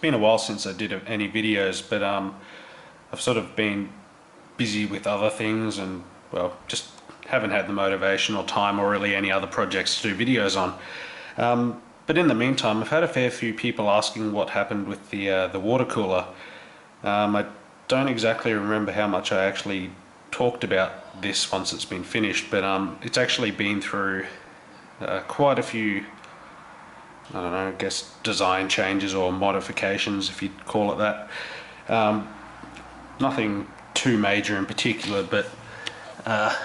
been a while since I did any videos, but I've sort of been busy with other things and, well, just haven't had the motivation or time or really any other projects to do videos on. But in the meantime, I've had a fair few people asking what happened with the water cooler. I don't exactly remember how much I actually talked about this once it's been finished, but it's actually been through quite a few, I don't know, I guess design changes or modifications, if you'd call it that. Nothing too major in particular, but I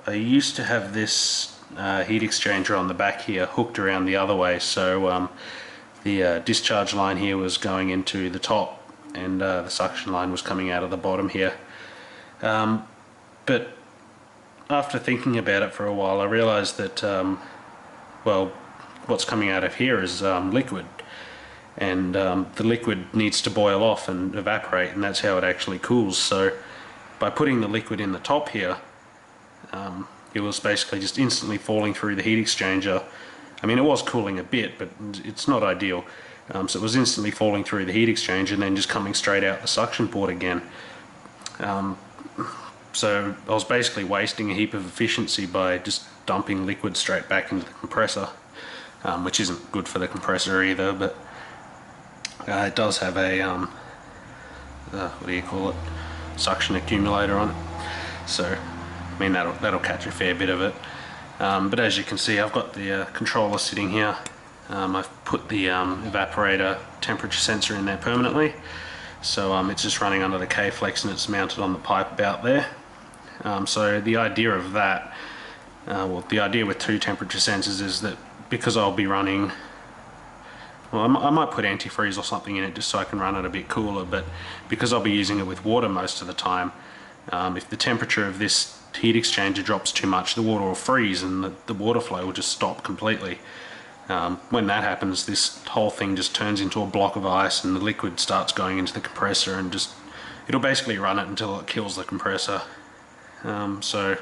used to have this heat exchanger on the back here hooked around the other way, so the discharge line here was going into the top and the suction line was coming out of the bottom here. But after thinking about it for a while, I realized that well, what's coming out of here is liquid, and the liquid needs to boil off and evaporate, and that's how it actually cools. So by putting the liquid in the top here, it was basically just instantly falling through the heat exchanger. I mean, it was cooling a bit, but it's not ideal. So it was instantly falling through the heat exchanger and then just coming straight out the suction port again. So I was basically wasting a heap of efficiency by just dumping liquid straight back into the compressor, which isn't good for the compressor either, but it does have a, what do you call it, suction accumulator on it. So, I mean, that'll catch a fair bit of it. But as you can see, I've got the controller sitting here. I've put the evaporator temperature sensor in there permanently. So it's just running under the K-flex and it's mounted on the pipe about there. So the idea of that, well, the idea with two temperature sensors is that because I'll be running, well, I might put antifreeze or something in it just so I can run it a bit cooler, but because I'll be using it with water most of the time, if the temperature of this heat exchanger drops too much, the water will freeze and the water flow will just stop completely. When that happens, this whole thing just turns into a block of ice and the liquid starts going into the compressor and just, it'll basically run it until it kills the compressor. So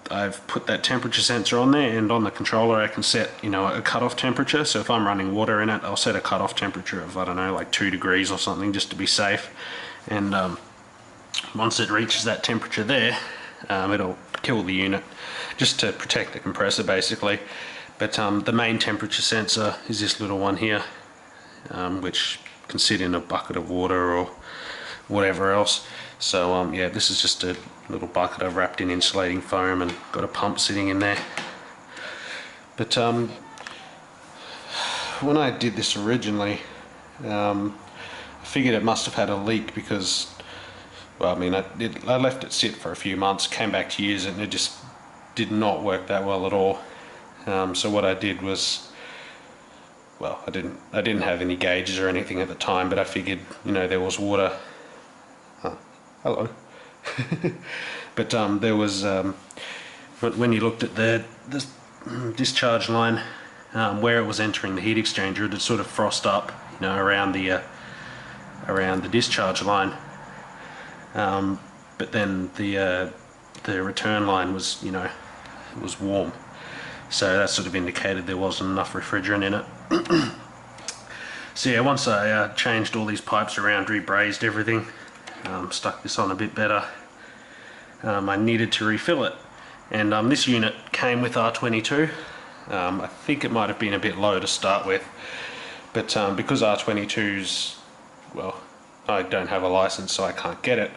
I've put that temperature sensor on there, and on the controller I can set, you know, a cutoff temperature. So if I'm running water in it, I'll set a cutoff temperature of, I don't know, like 2 degrees or something, just to be safe. And once it reaches that temperature there, it'll kill the unit, just to protect the compressor basically. But the main temperature sensor is this little one here, which can sit in a bucket of water or whatever else. So yeah, this is just a little bucket I've wrapped in insulating foam and got a pump sitting in there. But when I did this originally, I figured it must have had a leak because, well, I mean, I left it sit for a few months, came back to use it, and it just did not work that well at all. So what I did was, well, I didn't have any gauges or anything at the time, but I figured, you know, there was water. Hello. But there was, when you looked at the discharge line, where it was entering the heat exchanger, it would sort of frost up, you know, around the discharge line. But then the return line was, you know, it was warm. So that sort of indicated there wasn't enough refrigerant in it. So yeah, once I changed all these pipes around, rebrazed everything, stuck this on a bit better, I needed to refill it. And this unit came with R22. I think it might have been a bit low to start with, but because R22's, well, I don't have a license so I can't get it,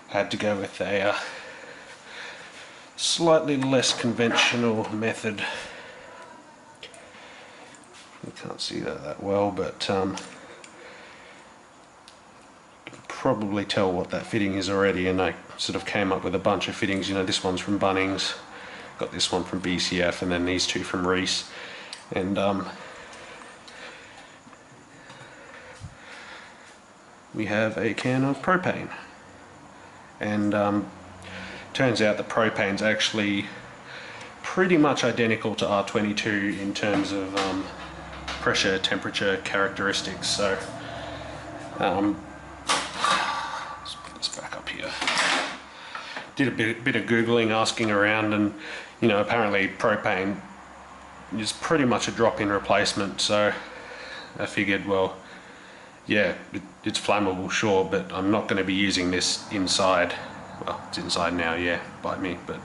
I had to go with a slightly less conventional method. You can't see that well, but you can probably tell what that fitting is already, and I sort of came up with a bunch of fittings. You know, this one's from Bunnings, got this one from BCF, and then these two from Reese. And we have a can of propane, and turns out the propane's actually pretty much identical to R22 in terms of pressure, temperature characteristics. So let's put this back up here. Did a bit of googling, asking around, and you know, apparently propane is pretty much a drop-in replacement. So I figured, well, yeah, it's flammable, sure, but I'm not going to be using this inside. Well, it's inside now, yeah, by me, but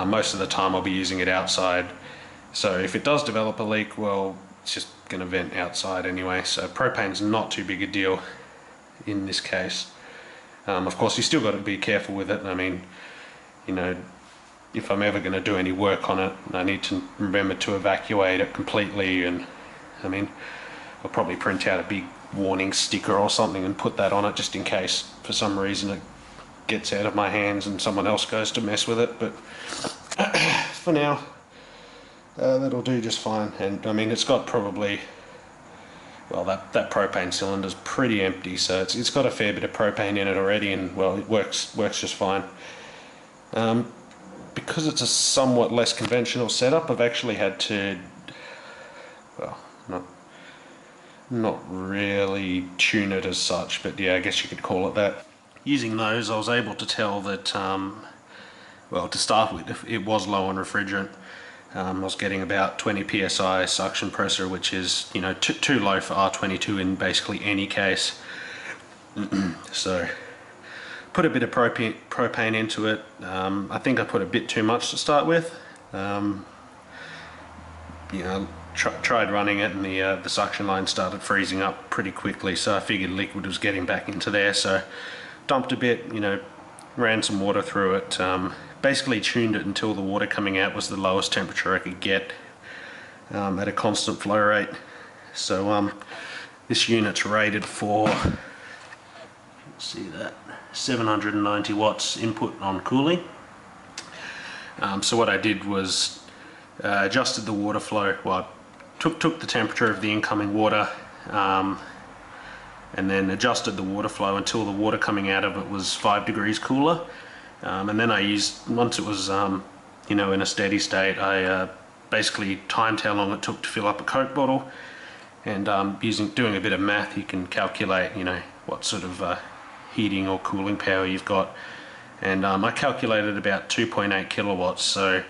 most of the time I'll be using it outside. So if it does develop a leak, well, it's just going to vent outside anyway. So propane's not too big a deal in this case. Of course, you still got to be careful with it. I mean, you know, if I'm ever going to do any work on it, I need to remember to evacuate it completely. And I mean, I'll probably print out a big warning sticker or something and put that on it just in case for some reason it gets out of my hands and someone else goes to mess with it. But for now, that'll do just fine. And I mean, it's got probably, well, that propane cylinder's pretty empty, so it's got a fair bit of propane in it already, and well, it works just fine. Because it's a somewhat less conventional setup, I've actually had to, well, not really tune it as such, but yeah, I guess you could call it that. Using those, I was able to tell that, well, to start with, it was low on refrigerant. I was getting about 20 psi suction pressure, which is, you know, too low for R22 in basically any case. So, put a bit of propane into it. I think I put a bit too much to start with. You know, tried running it, and the suction line started freezing up pretty quickly, so I figured liquid was getting back into there. So, dumped a bit, you know, ran some water through it. Basically tuned it until the water coming out was the lowest temperature I could get at a constant flow rate. So this unit's rated for, let's see that, 790 watts input on cooling. So what I did was adjusted the water flow. Well, I took the temperature of the incoming water and then adjusted the water flow until the water coming out of it was 5 degrees cooler. And then I used, once it was you know, in a steady state, I basically timed how long it took to fill up a Coke bottle, and doing a bit of math, you can calculate, you know, what sort of heating or cooling power you've got. And I calculated about 2.8 kilowatts, so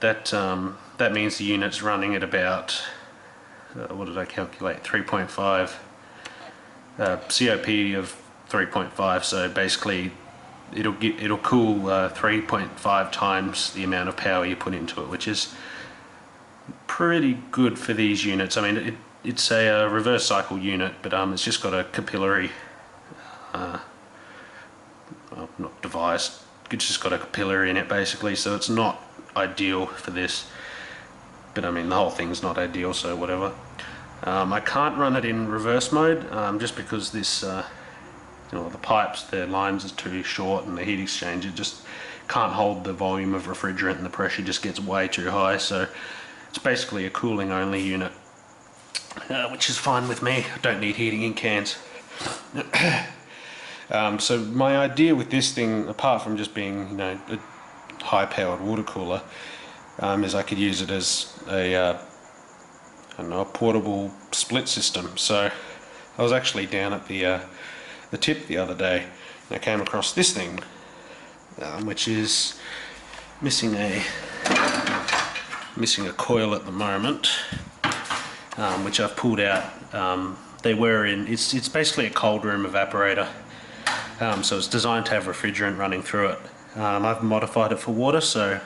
that means the unit's running at about what did I calculate, 3.5 COP of 3.5, so basically it'll cool 3.5 times the amount of power you put into it, which is pretty good for these units. I mean, it's a reverse cycle unit, but it's just got a capillary, well, not device, it's just got a capillary in it basically, so it's not ideal for this. But I mean, the whole thing's not ideal, so whatever. I can't run it in reverse mode, just because this you know, the pipes, the lines is too short, and the heat exchanger just can't hold the volume of refrigerant, and the pressure just gets way too high. So it's basically a cooling only unit, which is fine with me. I don't need heating in cans. So my idea with this thing, apart from just being, you know, a high powered water cooler, is I could use it as a I don't know, a portable split system. So I was actually down at the tip the other day, and I came across this thing, which is missing a coil at the moment, which I've pulled out. They were in, it's basically a cold room evaporator, so it's designed to have refrigerant running through it. I've modified it for water, so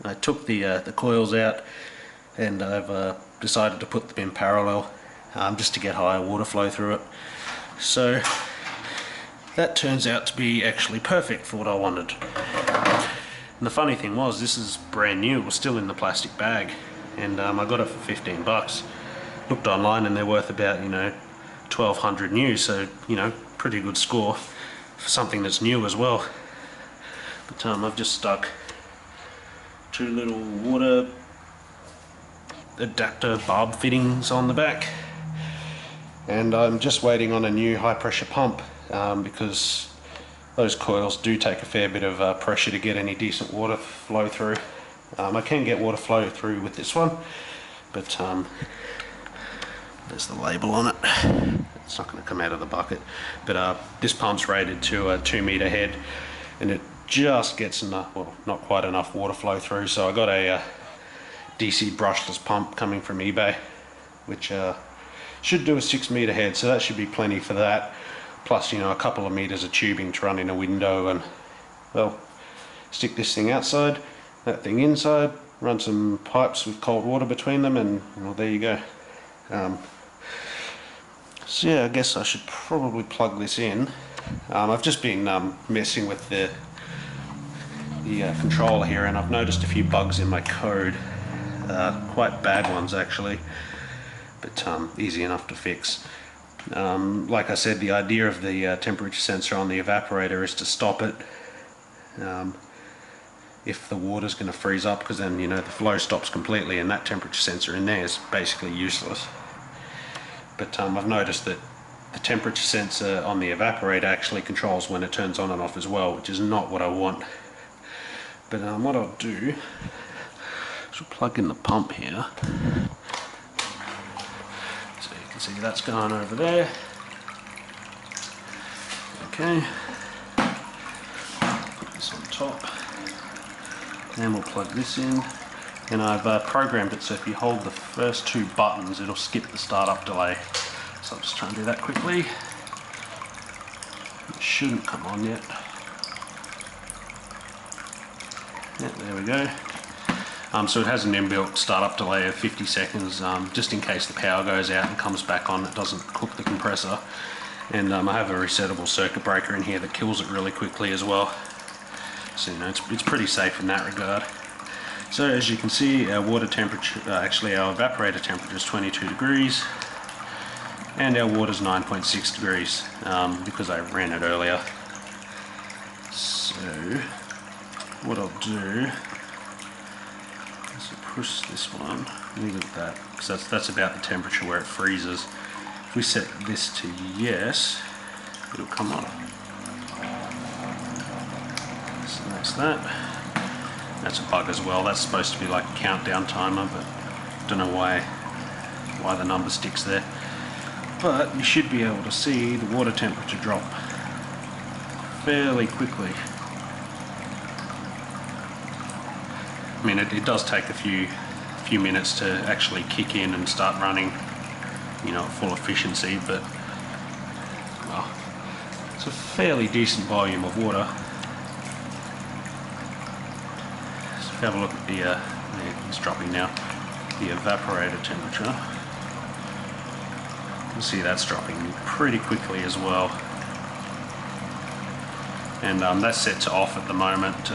I took the coils out, and I've decided to put them in parallel, just to get higher water flow through it. So that turns out to be actually perfect for what I wanted. And the funny thing was, this is brand new, it was still in the plastic bag, and I got it for 15 bucks. Looked online and they're worth about, you know, 1200 new, so, you know, pretty good score for something that's new as well. But I've just stuck 2 little water adapter barb fittings on the back, and I'm just waiting on a new high pressure pump, because those coils do take a fair bit of pressure to get any decent water flow through. I can get water flow through with this one, but there's the label on it. It's not going to come out of the bucket, but this pump's rated to a 2 meter head, and it just gets enough, well, not quite enough water flow through. So I got a DC brushless pump coming from eBay, which should do a 6 meter head, so that should be plenty for that. Plus, you know, a couple of meters of tubing to run in a window, and well, stick this thing outside, that thing inside, run some pipes with cold water between them, and well, there you go. So yeah, I guess I should probably plug this in. I've just been messing with the controller here, and I've noticed a few bugs in my code, quite bad ones actually, but easy enough to fix. Like I said, the idea of the temperature sensor on the evaporator is to stop it if the water's going to freeze up, because then, you know, the flow stops completely and that temperature sensor in there is basically useless. But I've noticed that the temperature sensor on the evaporator actually controls when it turns on and off as well, which is not what I want. But what I'll do is we'll plug in the pump here. So you can see that's going over there. Okay. Put this on top. And we'll plug this in. And I've programmed it so if you hold the first 2 buttons, it'll skip the startup delay. So I'll just try and do that quickly. It shouldn't come on yet. Yeah, there we go. So it has an inbuilt startup delay of 50 seconds, just in case the power goes out and comes back on, it doesn't cook the compressor. And I have a resettable circuit breaker in here that kills it really quickly as well. So, you know, it's pretty safe in that regard. So as you can see, our water temperature, actually our evaporator temperature is 22 degrees, and our water's 9.6 degrees, because I ran it earlier. So what I'll do is push this one, leave it at that, because that's about the temperature where it freezes. If we set this to yes, it'll come on. So that's that. That's a bug as well. That's supposed to be like a countdown timer, but don't know why the number sticks there. But you should be able to see the water temperature drop fairly quickly. I mean, it does take a few minutes to actually kick in and start running, you know, at full efficiency, but well, it's a fairly decent volume of water. Have a look at the, it's dropping now, the evaporator temperature. You can see that's dropping pretty quickly as well. And that's set to off at the moment,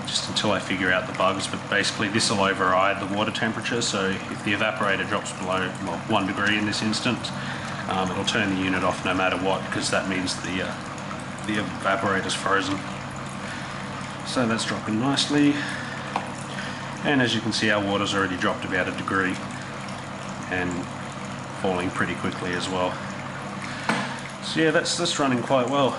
just until I figure out the bugs, but basically this will override the water temperature, so if the evaporator drops below, well, 1 degree in this instance, it'll turn the unit off no matter what, because that means the evaporator's frozen. So that's dropping nicely, and as you can see our water's already dropped about 1 degree and falling pretty quickly as well. So yeah, that's running quite well.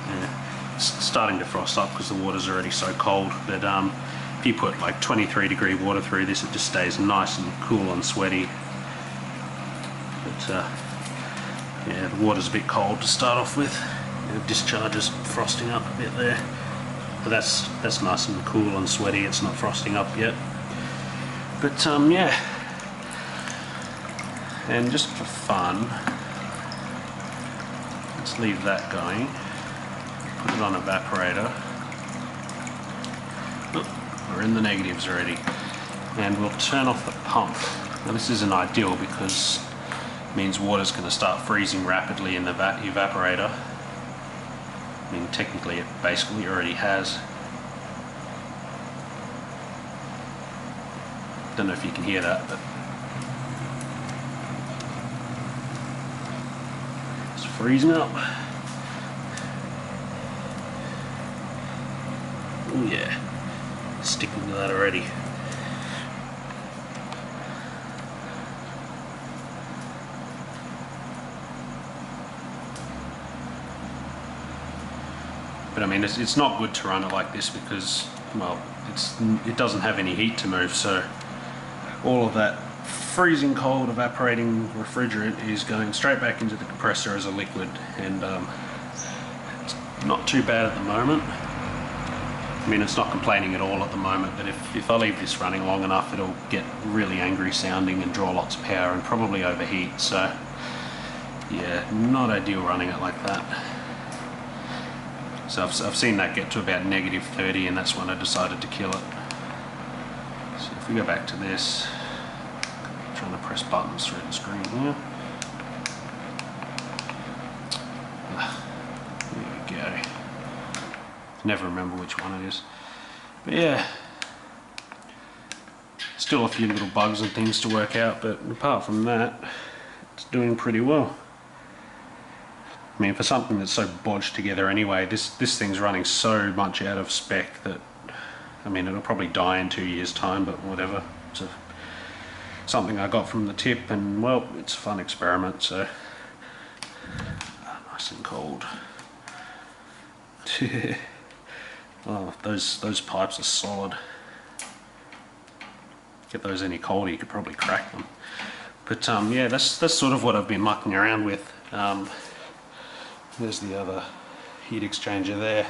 Yeah, it's starting to frost up because the water's already so cold, but if you put like 23 degree water through this, it just stays nice and cool and sweaty. But yeah, the water's a bit cold to start off with. The discharge is frosting up a bit there, but that's nice and cool and sweaty. It's not frosting up yet, but yeah. And just for fun, let's leave that going. Put it on evaporator. Oh, we're in the negatives already, and we'll turn off the pump. Now this isn't ideal because it means water's going to start freezing rapidly in the evaporator. I mean, technically it basically already has. Don't know if you can hear that, but it's freezing up. Oh yeah, sticking to that already. But I mean, it's not good to run it like this because, well, it doesn't have any heat to move, so all of that freezing cold evaporating refrigerant is going straight back into the compressor as a liquid, and it's not too bad at the moment. I mean, it's not complaining at all at the moment, but if I leave this running long enough, it'll get really angry sounding and draw lots of power and probably overheat. So yeah, not ideal running it like that. So I've seen that get to about -30, and that's when I decided to kill it. So if we go back to this, I'm trying to press buttons through the screen here. There we go. Never remember which one it is. But yeah, still a few little bugs and things to work out, but apart from that, it's doing pretty well. I mean, for something that's so bodged together anyway, this thing's running so much out of spec that, I mean, it'll probably die in 2 years' time, but whatever. It's something I got from the tip, and well, it's a fun experiment, so nice and cold. Oh, those pipes are solid. Get those any colder, you could probably crack them. But yeah, that's sort of what I've been mucking around with. There's the other heat exchanger there.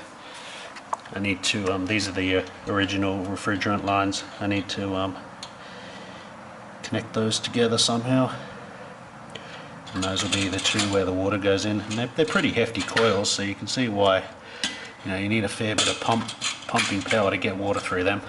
I need to, these are the original refrigerant lines. I need to connect those together somehow. And those will be the two where the water goes in. And they're pretty hefty coils, so you can see why, you know, you need a fair bit of pumping power to get water through them.